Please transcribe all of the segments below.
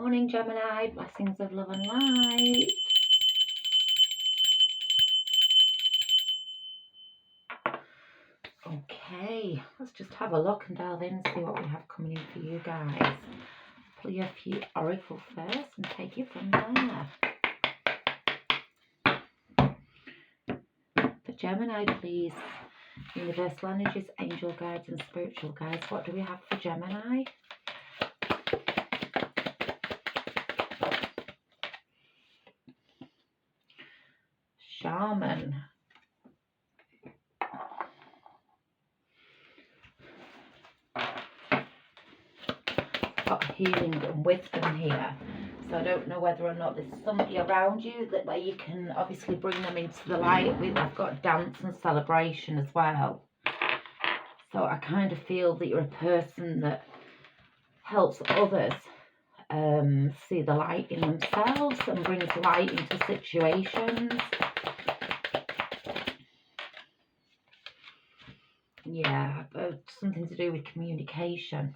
morning, Gemini. Blessings of love and light. Okay, let's just have a look and delve in and see what we have coming in for you guys. Pull you a few oracle first and take you from there. For Gemini, please. Universal energies, angel guides and spiritual guides. What do we have for Gemini? Shaman. Got healing and wisdom here. So I don't know whether or not there's somebody around you that where you can obviously bring them into the light. I've got dance and celebration as well. So I kind of feel that you're a person that helps others see the light in themselves and brings light into situations. Yeah, something to do with communication.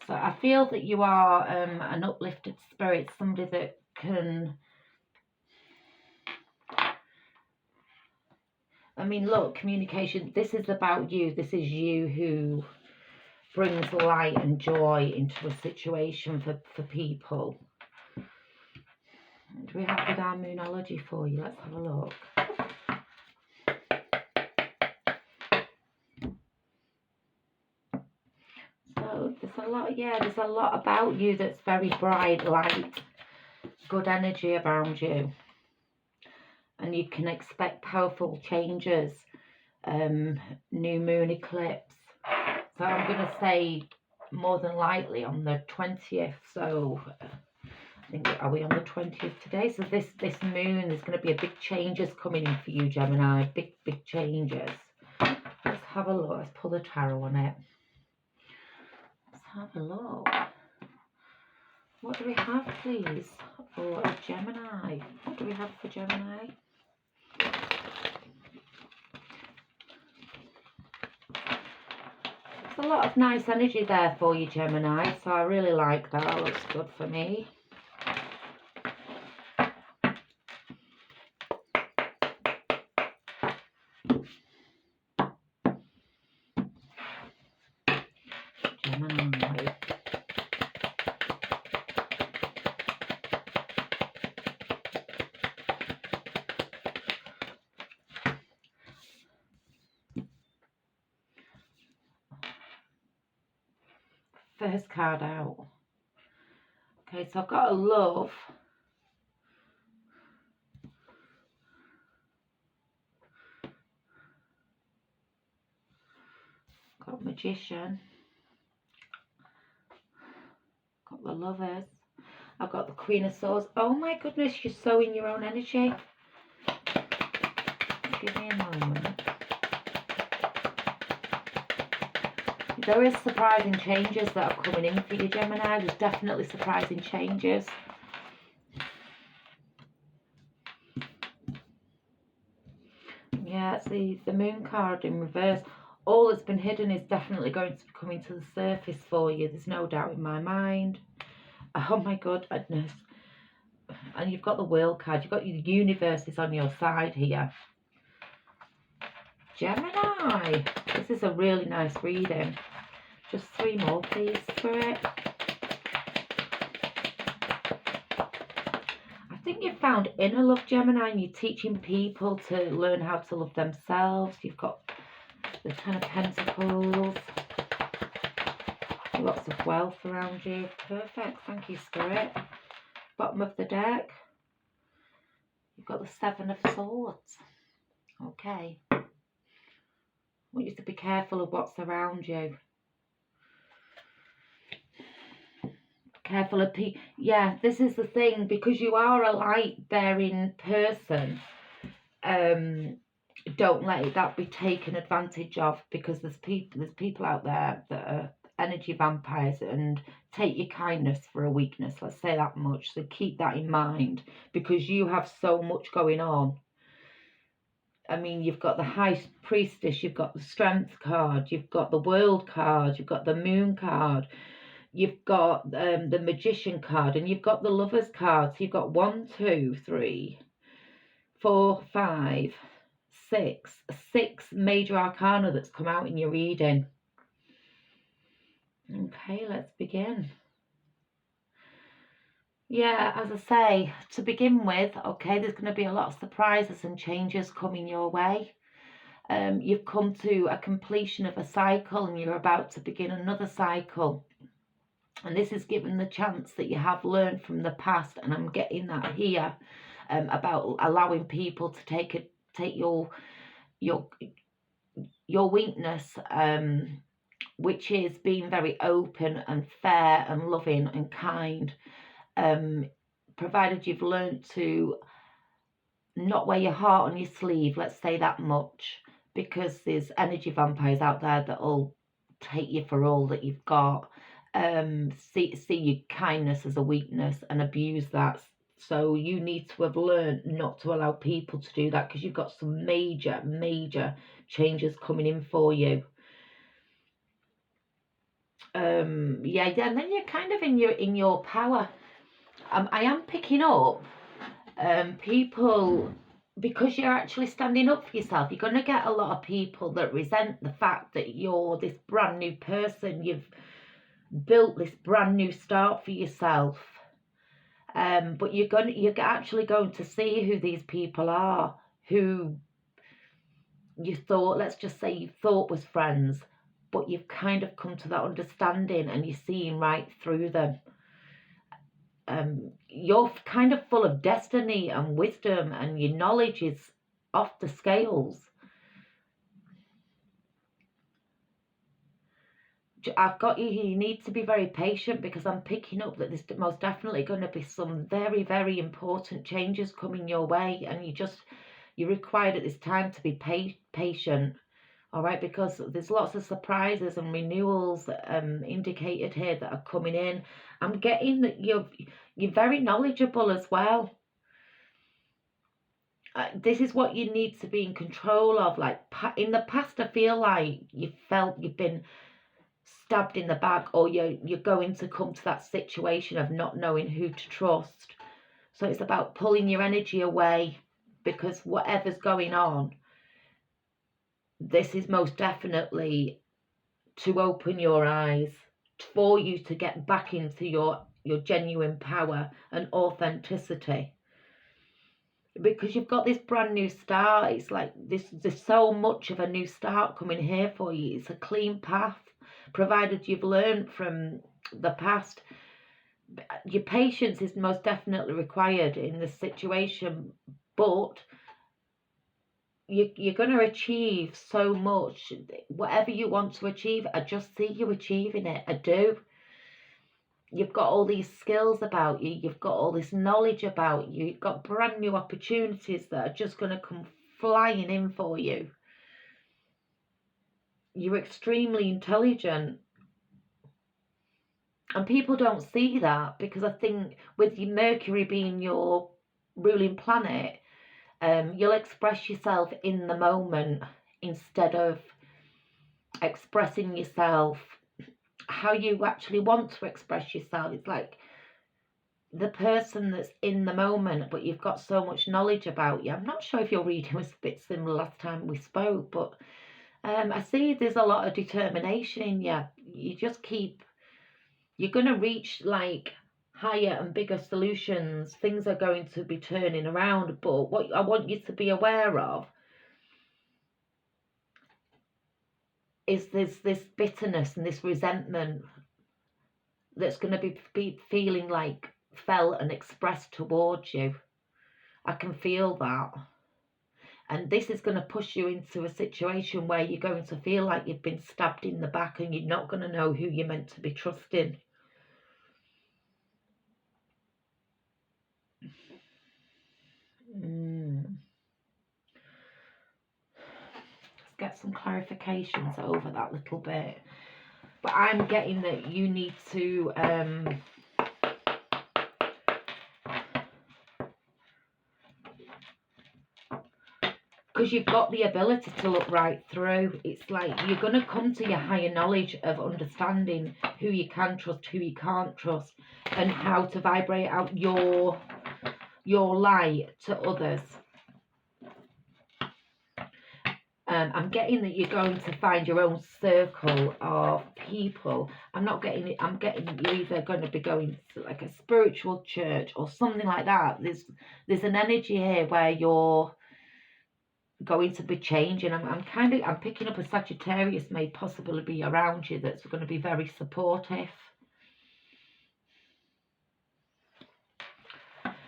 So I feel that you are an uplifted spirit, somebody that can... I mean, look, communication, this is about you. This is you who brings light and joy into a situation for people. Do we have the dark moonology for you? Let's have a look. So there's a lot, yeah, there's a lot about you that's very bright, light, good energy around you. And you can expect powerful changes, new moon eclipse. So I'm going to say more than likely on the 20th. So I think, are we on the 20th today? So this moon, there's going to be a big changes coming in for you, Gemini. Big changes. Let's have a look. Let's pull the tarot on it. Let's have a look. What do we have, please, for Gemini? What do we have for Gemini? There's a lot of nice energy there for you, Gemini. So I really like that. That looks good for me. Gemini. First card out. Okay, so I've got a love. Got magician. Got the lovers. I've got the Queen of Swords. Oh my goodness, you're so in your own energy. Give me a moment. There is surprising changes that are coming in for you, Gemini. There's definitely surprising changes. Yeah, it's the moon card in reverse. All that's been hidden is definitely going to be coming to the surface for you. There's no doubt in my mind. Oh my goodness. And you've got the World card. You've got your universes on your side here. Gemini. This is a really nice reading. Just 3 more, please, Spirit. I think you've found inner love, Gemini, and you're teaching people to learn how to love themselves. You've got the Ten of Pentacles. Lots of wealth around you. Perfect. Thank you, Spirit. Bottom of the deck. You've got the Seven of Swords. Okay. I want you to be careful of what's around you. Careful of people. Yeah, this is the thing, because you are a light-bearing person. Don't let that be taken advantage of, because there's people out there that are energy vampires and take your kindness for a weakness. Let's say that much. So keep that in mind, because you have so much going on. I mean, you've got the High Priestess, you've got the Strength card, you've got the World card, you've got the Moon card. You've got the Magician card, and you've got the Lovers card. So you've got 1, 2, 3, 4, 5, 6 major arcana that's come out in your reading. Okay, let's begin. Yeah, as I say, to begin with, okay, there's going to be a lot of surprises and changes coming your way. You've come to a completion of a cycle, and you're about to begin another cycle. And this is given the chance that you have learned from the past, and I'm getting that here, about allowing people to take your weakness, which is being very open and fair and loving and kind, provided you've learned to not wear your heart on your sleeve, let's say that much, because there's energy vampires out there that'll take you for all that you've got, see your kindness as a weakness and abuse that. So you need to have learned not to allow people to do that, because you've got some major changes coming in for you. Yeah, and then you're kind of in your power. I am picking up people, because you're actually standing up for yourself. You're going to get a lot of people that resent the fact that you're this brand new person. You've built this brand new start for yourself, but you're actually going to see who these people are, who you thought, let's just say you thought was friends, but you've kind of come to that understanding, and you're seeing right through them. You're kind of full of destiny and wisdom, and your knowledge is off the scales. I've got you need to be very patient, because I'm picking up that there's most definitely going to be some very important changes coming your way, and you're required at this time to be patient. All right, because there's lots of surprises and renewals indicated here that are coming in. I'm getting that you're very knowledgeable as well. This is what you need to be in control of. Like in the past, I feel like you felt you've been stabbed in the back, or you're going to come to that situation of not knowing who to trust. So it's about pulling your energy away, because whatever's going on, this is most definitely to open your eyes, for you to get back into your genuine power and authenticity, because you've got this brand new start. It's like there's so much of a new start coming here for you. It's a clean path, provided you've learned from the past. Your patience is most definitely required in this situation, but you're going to achieve so much. Whatever you want to achieve, I just see you achieving it. I do. You've got all these skills about you. You've got all this knowledge about you. You've got brand new opportunities that are just going to come flying in for you. You're extremely intelligent. And people don't see that, because I think with your Mercury being your ruling planet, you'll express yourself in the moment instead of expressing yourself how you actually want to express yourself. It's like the person that's in the moment, but you've got so much knowledge about you. I'm not sure if your reading was a bit similar last time we spoke, but I see there's a lot of determination in you. You're going to reach like higher and bigger solutions. Things are going to be turning around, but what I want you to be aware of is this bitterness and this resentment that's going to be feeling like felt and expressed towards you. I can feel that. And this is going to push you into a situation where you're going to feel like you've been stabbed in the back, and you're not going to know who you're meant to be trusting. Let's get some clarifications over that little bit. But I'm getting that you need to because you've got the ability to look right through. It's like you're going to come to your higher knowledge of understanding who you can trust, who you can't trust, and how to vibrate out your light to others. I'm getting that you're going to find your own circle of people. I'm not getting it. I'm getting you're either going to be going to like a spiritual church or something like that. There's an energy here where you're going to be changing. I'm picking up a Sagittarius may possibly be around you that's going to be very supportive.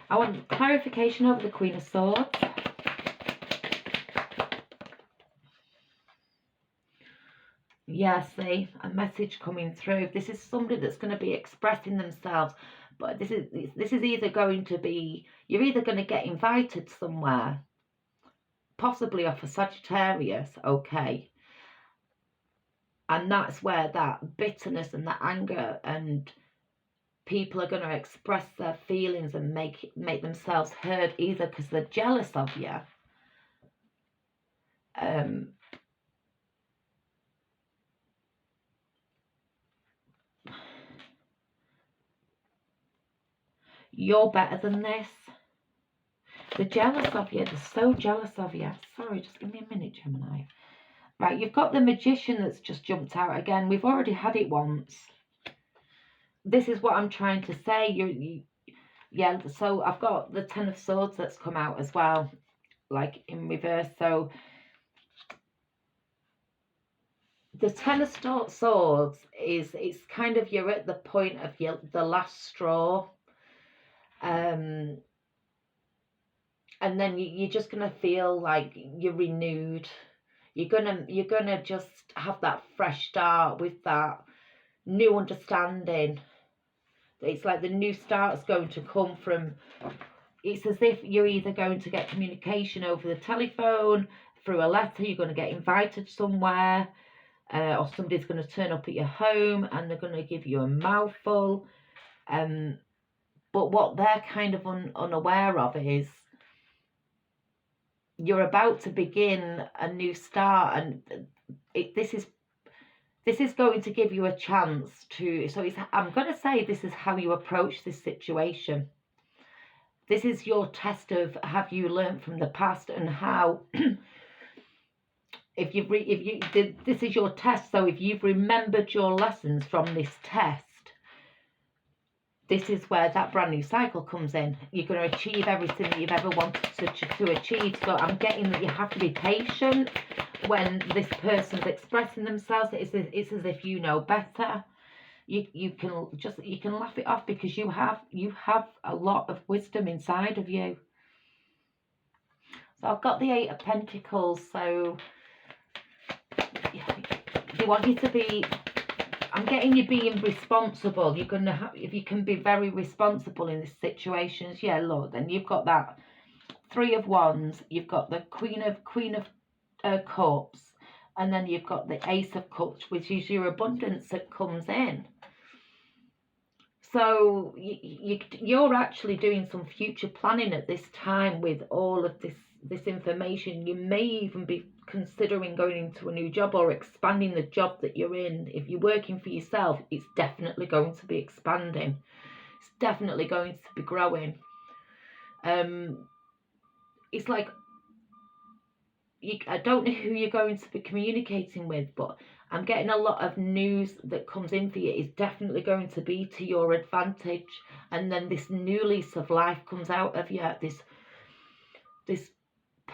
I want clarification over the Queen of Swords. Yeah, see, a message coming through. This is somebody that's going to be expressing themselves, but this is either going to be, you're either going to get invited somewhere, possibly off a Sagittarius, okay, and that's where that bitterness and that anger, and people are going to express their feelings and make themselves heard, either because they're jealous of you, you're better than this. They're jealous of you. They're so jealous of you. Sorry, just give me a minute, Gemini. Right, you've got the Magician that's just jumped out again. We've already had it once. This is what I'm trying to say. Yeah, so I've got the Ten of Swords that's come out as well, like in reverse. So the Ten of Swords it's kind of, you're at the point of the last straw. And then you're just gonna feel like you're renewed. You're gonna just have that fresh start with that new understanding. It's like the new start's going to come from, it's as if you're either going to get communication over the telephone, through a letter, you're going to get invited somewhere, or somebody's going to turn up at your home and they're going to give you a mouthful. But what they're kind of unaware of is you're about to begin a new start, and this is going to give you a chance to, so I'm going to say this is how you approach this situation. This is your test of, have you learned from the past, and how this is your test. So if you've remembered your lessons from this test, this is where that brand new cycle comes in. You're going to achieve everything that you've ever wanted to achieve. So I'm getting that you have to be patient when this person's expressing themselves. It's as if you know better. You can laugh it off, because you have a lot of wisdom inside of you. So I've got the Eight of Pentacles. So they want you to be, I'm getting you being responsible. You're going to have, if you can be very responsible in these situations, yeah, look, then you've got that Three of Wands, you've got the Queen of Cups, and then you've got the Ace of Cups, which is your abundance that comes in. So you're actually doing some future planning at this time with all of this information. You may even be considering going into a new job or expanding the job that you're in. If you're working for yourself, it's definitely going to be expanding. It's definitely going to be growing. It's like, I don't know who you're going to be communicating with, but I'm getting a lot of news that comes in for you is definitely going to be to your advantage. And then this new lease of life comes out of you, this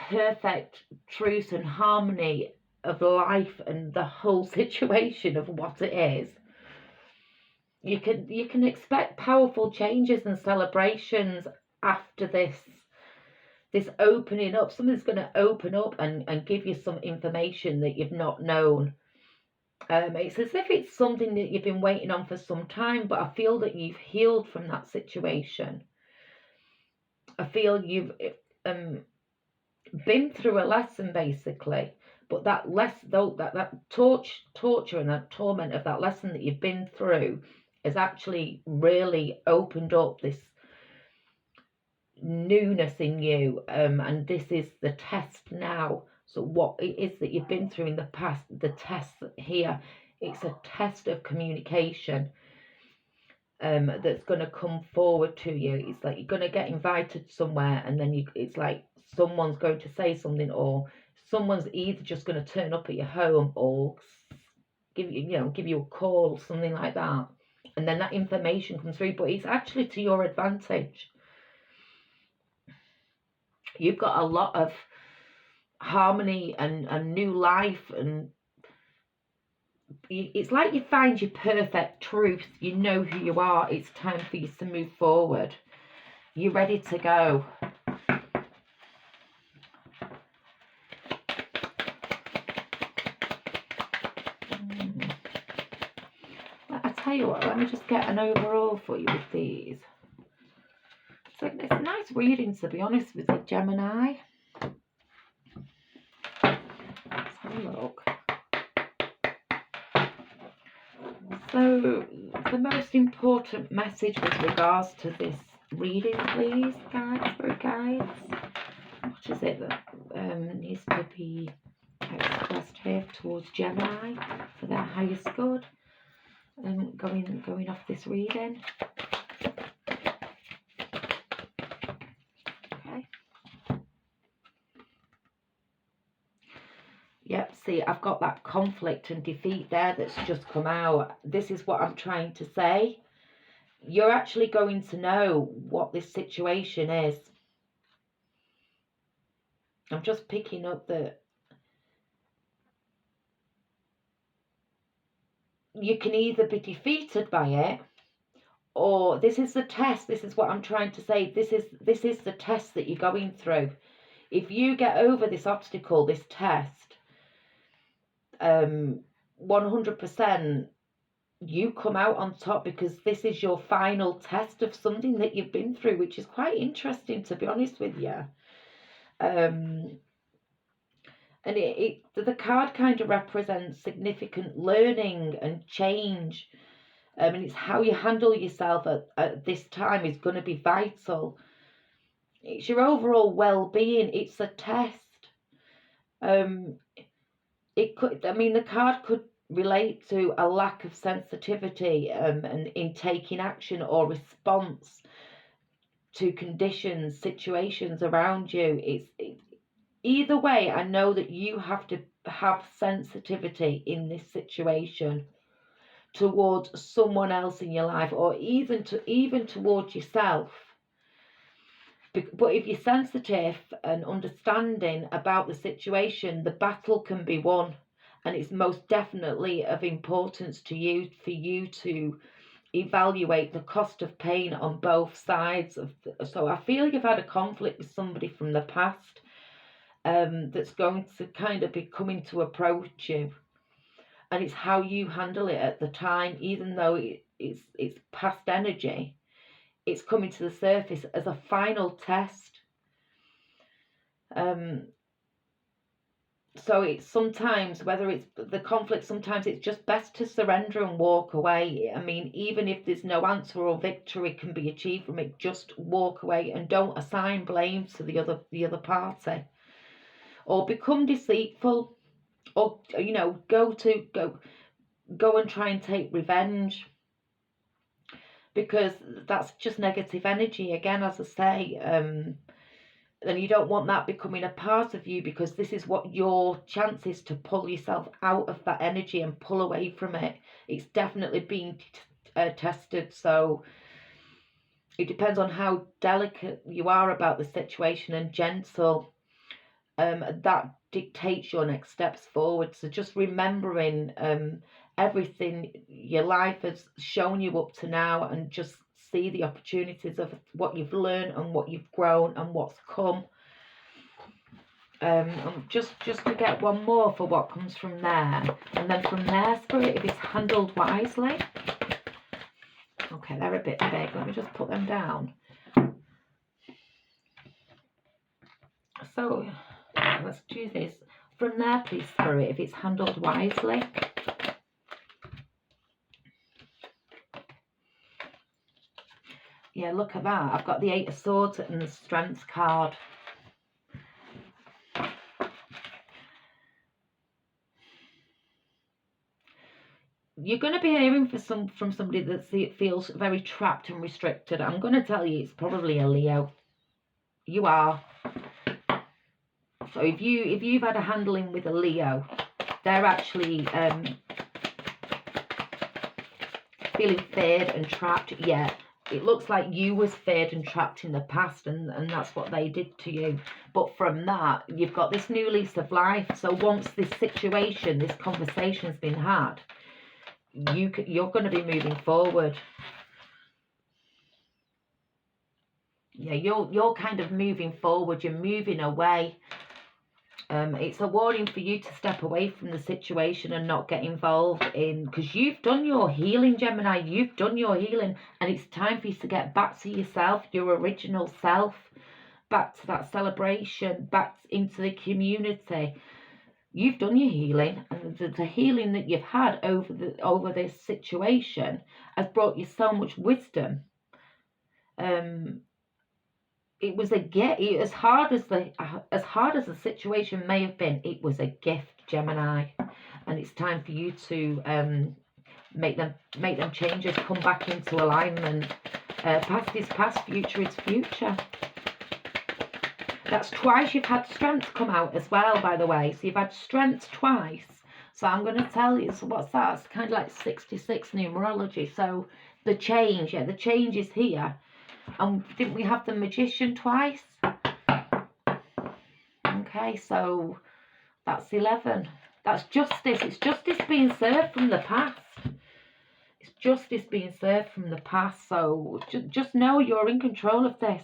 perfect truth and harmony of life and the whole situation of what it is. You can expect powerful changes and celebrations after this opening up. Something's going to open up and give you some information that you've not known. It's as if it's something that you've been waiting on for some time, but I feel that you've healed from that situation. I feel you've been through a lesson, basically, but that torture and that torment of that lesson that you've been through has actually really opened up this newness in you, and this is the test now. So what it is that you've been through in the past, the test here, it's a test of communication that's going to come forward to you. It's like you're going to get invited somewhere, and then it's like someone's going to say something, or someone's either just going to turn up at your home or give you a call, something like that, and then that information comes through, but it's actually to your advantage. You've got a lot of harmony and new life, and it's like you find your perfect truth. You know who you are. It's time for you to move forward. You're ready to go. I tell you what, let me just get an overall for you with these. So it's a nice reading, to be honest with you, Gemini. Let's have a look. So the most important message with regards to this reading, please, guys, spirit guides. What is it that needs to be expressed here towards Gemini for their highest good? Going off this reading. Okay. Yep, see, I've got that conflict and defeat there that's just come out. This is what I'm trying to say. You're actually going to know what this situation is. I'm just picking up that you can either be defeated by it, or this is the test. This is what I'm trying to say. This is the test that you're going through. If you get over this obstacle, this test, 100%, you come out on top, because this is your final test of something that you've been through, which is quite interesting, to be honest with you. And the card kind of represents significant learning and change, and it's how you handle yourself at this time is going to be vital. It's your overall well-being. It's a test. It could, I mean, the card could relate to a lack of sensitivity and in taking action or response to conditions, situations around you. Either way, I know that you have to have sensitivity in this situation towards someone else in your life, or even towards yourself. But if you're sensitive and understanding about the situation, the battle can be won, and it's most definitely of importance to you for you to evaluate the cost of pain on both sides of so I feel you've had a conflict with somebody from the past that's going to kind of be coming to approach you, and it's how you handle it at the time. Even though it's past energy, it's coming to the surface as a final test. So it's sometimes, whether it's the conflict, sometimes it's just best to surrender and walk away. I mean, even if there's no answer or victory can be achieved from it, just walk away and don't assign blame to the other party, or become deceitful, or go and try and take revenge, because that's just negative energy again, as I say. And you don't want that becoming a part of you, because this is what your chance is to pull yourself out of that energy and pull away from it. It's definitely being tested, so it depends on how delicate you are about the situation and gentle. That dictates your next steps forward. So just remembering everything your life has shown you up to now, and just see the opportunities of what you've learned and what you've grown and what's come. Just to get one more for what comes from there, and then from there, Spirit, if it's handled wisely. Okay, they're a bit big. Let me just put them down. So let's do this. From there, please, Spirit, if it's handled wisely. Yeah, look at that. I've got the 8 of Swords and the Strength card. You're going to be hearing from somebody that feels very trapped and restricted. I'm going to tell you, it's probably a Leo. You are. So if you've had a handling with a Leo, they're actually feeling feared and trapped. Yeah, it looks like you was feared and trapped in the past, and that's what they did to you. But from that, you've got this new lease of life. So once this situation, this conversation's been had, you're going to be moving forward. Yeah, you're kind of moving forward. You're moving away. It's a warning for you to step away from the situation and not get involved in, because you've done your healing, Gemini. You've done your healing, and it's time for you to get back to yourself, your original self, back to that celebration, back into the community. You've done your healing, and the healing that you've had over this situation has brought you so much wisdom. It was a gift. As hard as the situation may have been, it was a gift, Gemini, and it's time for you to make them changes, come back into alignment. Past is past, future is future. That's twice you've had strength come out as well, by the way. So you've had strength twice. So I'm going to tell you, so what's that? It's kind of like 66 numerology. So the change, yeah, the change is here. And didn't we have the Magician twice? Okay, so that's 11. That's justice. It's justice being served from the past. It's justice being served from the past. So just know you're in control of this.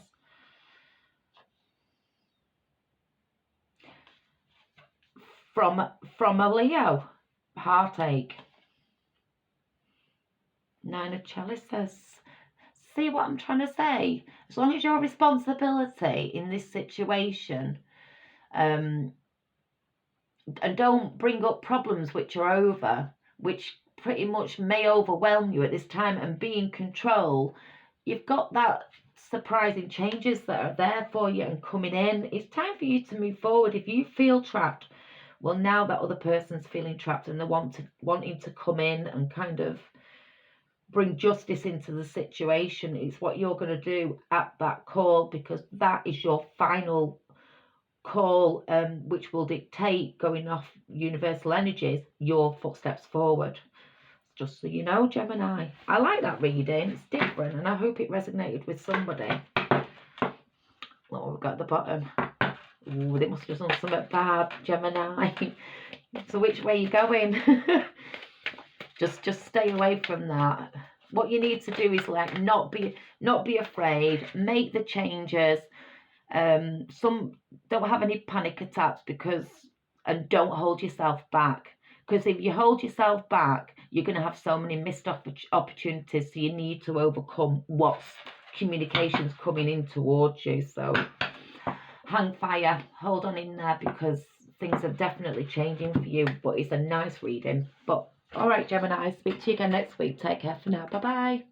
From a Leo, heartache. 9 of Chalices. See what I'm trying to say? As long as your responsibility in this situation, and don't bring up problems which are over, which pretty much may overwhelm you at this time, and be in control. You've got that surprising changes that are there for you and coming in. It's time for you to move forward. If you feel trapped, well, now that other person's feeling trapped and they're wanting to come in and kind of bring justice into the situation, it's what you're going to do at that call, because that is your final call, which will dictate, going off universal energies, your footsteps forward. Just so you know, Gemini. I like that reading. It's different, and I hope it resonated with somebody. What have we got at the bottom? Ooh, they must have done something bad, Gemini. So which way are you going? Just stay away from that. What you need to do is like not be afraid. Make the changes. Some don't have any panic attacks, and don't hold yourself back. Because if you hold yourself back, you're going to have so many missed opportunities. So you need to overcome what's communications coming in towards you. So hang fire, hold on in there, because things are definitely changing for you. But it's a nice reading. But all right, Gemini, speak to you again next week. Take care for now. Bye bye.